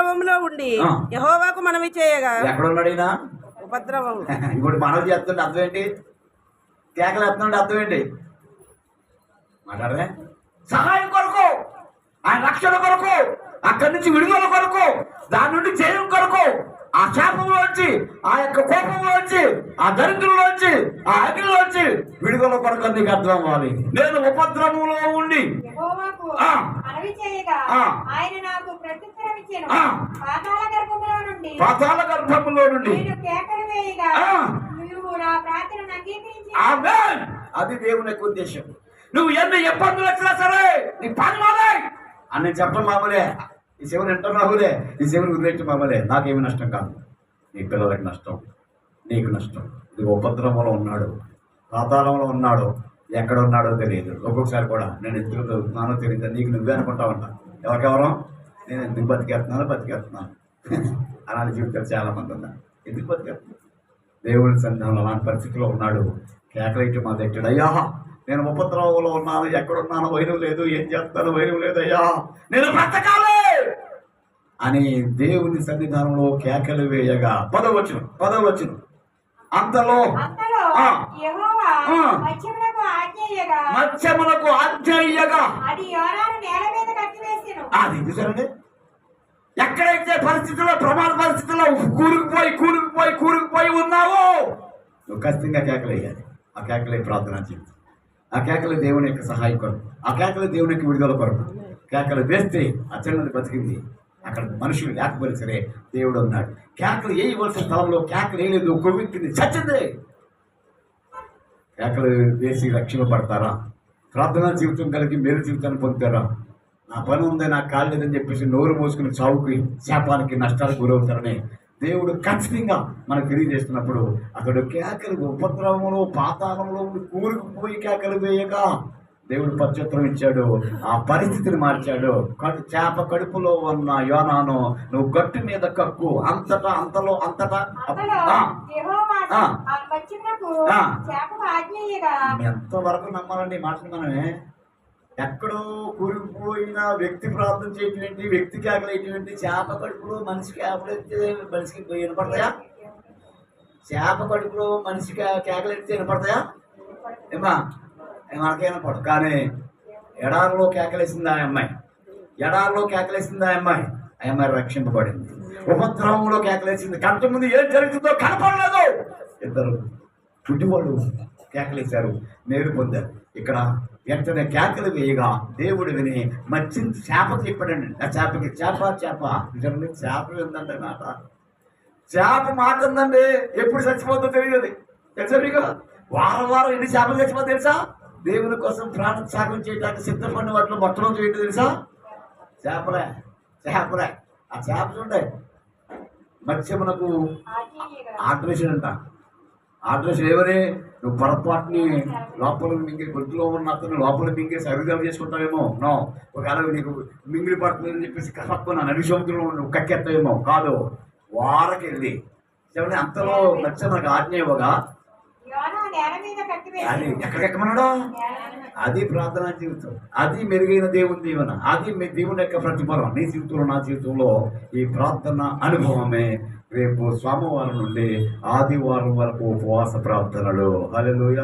ఉపద్రవంలో ఉండి యెహోవాకు మనవి చేయగా. ఎక్కడ ఉన్నాడు ఈయన? ఉపద్రవం. ఇంకోటి మనవి చేస్తుంటే అర్థం ఏంటి? కేకలు ఎత్తుంటే అర్థం ఏంటి? మాట్లాడదే సహాయం కొరకు, ఆయన రక్షణ కొరకు, అక్కడి నుంచి విడుదల కొరకు, దాని నుండి జయం కొరకు, ఆ శాపంలోంచి, ఆ యొక్క కోపంలోంచి, ఆ దరిద్రంలోంచి, ఆ అగ్నిలోంచి విడుదల కొరకు నీకు అర్థం అవ్వాలి. నేను ఉపద్రవంలో ఉండి పాతాళ గర్భంలో నుండి అది దేవుని యొక్క ఉద్దేశం. నువ్వు ఎన్ని ఇబ్బందులు వచ్చినా సరే నీ పని మానే అని నేను చెప్పడం మామూలే. ఈ శివుని వింటాం మామూలే, ఈ శివుని వదిలేయటం మామూలే. నాకేమి నష్టం కాదు, నీ పిల్లలకి నష్టం, నీకు నష్టం. ఇది ఉపద్రవంలో ఉన్నాడు, పాతాళంలో ఉన్నాడు, ఎక్కడ ఉన్నాడో తెలియదు. ఒక్కొక్కసారి కూడా నేను ఎందుకు చదువుతున్నానో తెలియదు, నీకు నువ్వే అనుకుంటావంట. ఎవరికెవరం నేను ఎందుకు బతికేస్తున్నాను అలాంటి జీవితాలు చాలా మంది ఉన్నారు. ఎందుకు బతికేస్తున్నాను? దేవుడి సన్నిధానంలో అలాంటి పరిస్థితిలో ఉన్నాడు. కేకలైతే మా దగ్గర, అయ్యా నేను ఉపద్రవంలో ఉన్నాను, ఎక్కడున్నాను వైరం లేదు, ఏం చేస్తాను వైరం లేదు, అయ్యా నేను బ్రతకాలి అని దేవుని సన్నిధానంలో కేకలు వేయగా పదవచ్చును అంతలో మత్స్యములకు ఆజ్ఞయ్యగా. అది చూసారండి, ఎక్కడైతే పరిస్థితుల్లో ప్రమాద పరిస్థితుల్లో కూరుకుపోయి ఉన్నావో నువ్వు ఖచ్చితంగా కేకలు వేయాలి. ఆ కేకలే ప్రార్థన చేయాలి. ఆ కేకలు దేవుని యొక్క సహాయం కొరకు, ఆ కేకలు దేవుని యొక్క విడుదల కొరకు. కేకలు వేస్తే ఆ చిన్నది బతికింది. అక్కడ మనుషులు లేకపోయినా సరే దేవుడు ఉన్నాడు. కేకలు వేయవలసిన స్థలంలో కేకలు వేయలేదు, కొవ్వెక్కింది, చచ్చింది. కేకలు వేసి రక్షింపబడతారా? ప్రార్థనా జీవితం కలిగి మేలు జీవితాన్ని పొందుతారా? నా పని ఉంది, నాకు కాలేదని చెప్పేసి నోరు మోసుకుని చావుకి, శాపానికి, నష్టాలకు గురవుతారని దేవుడు ఖచ్చితంగా మనకు తెలియజేస్తున్నప్పుడు అతడు కేకలు ఉపద్రవంలో పాతాళంలో కూరుకుపోయి కేకలు వేయగా దేవుడు ప్రత్యుత్తరం ఇచ్చాడు. ఆ పరిస్థితిని మార్చాడు. చేప కడుపులో ఉన్న యోనాను నువ్వు గట్టు మీద కక్కు, అంతలో ఎంతవరకు నమ్మాలండి ఈ మాటలు మనమే? ఎక్కడో కూరుకుపోయిన వ్యక్తి ప్రార్థన చేయటువంటి, వ్యక్తి కేకలేటువంటి, చేప కడుపులో మనిషి కేకలెత్తే మనిషికి వినపడతాయా? చేప కడుపులో మనిషి కేకలెత్తే వినపడతాయా? ఏమా మనకేమైనా పడు. కానీ ఎడారిలో కేకలేసింది ఆ అమ్మాయి, ఆ అమ్మాయి రక్షింపబడింది. ఉపద్రవంలో కేకలేసింది, కంట ముందు ఏం జరుగుతుందో కనపడలేదు. ఇద్దరు చుట్టువాళ్ళు కేకలేశారు, మేలు పొందారు. ఇక్కడ వెంటనే కేకలు వేయగా దేవుడు విని మచ్చింది చేప చెప్పాడండి. ఆ చేపకి చేప ఏందంటే మాట, చేప మాట ఉందండి. ఎప్పుడు చచ్చిపోతుందో తెలియదు. తెలుసా మీకు? వారం ఎన్ని చేపలు చచ్చిపోతే తెలుసా? దేవుని కోసం ప్రాణ త్యాగం చేయడానికి సిద్ధపడిన వాటిలో మొట్టమొదటి ఏంటి తెలుసా? చేపలే. ఆ చేప చూడండి, మత్స్యమునకు ఆర్డరేషన్ అంట. ఆర్డరేషన్ ఏమని? నువ్వు పొరపాటుని లోపల మింగి గొంతులో ఉన్న అతను లోపల మింగేసి అభివృద్ధి చేసుకుంటావేమో. నో, ఒకవేళ నీకు మింగిలి పడుతుందని చెప్పేసి కప్పకున్న నది సముద్రంలో నువ్వు కక్కెత్తావేమో. కాదు, వారకెళ్ళి చెప్పండి అంతలో మత్స్యం మనకు ఆజ్ఞ ఇవ్వగా అది ఎక్కడికెక్కమన్నాడు? అది ప్రార్థనా జీవితం, అది మెరుగైన దేవుని దీవెన, అది మీ దేవుని యొక్క ప్రతిఫలం. నీ జీవితంలో, నా జీవితంలో ఈ ప్రార్థన అనుభవమే రేపు సోమవారం నుండి ఆదివారం వరకు ఉపవాస ప్రార్థనలు. హల్లెలూయా.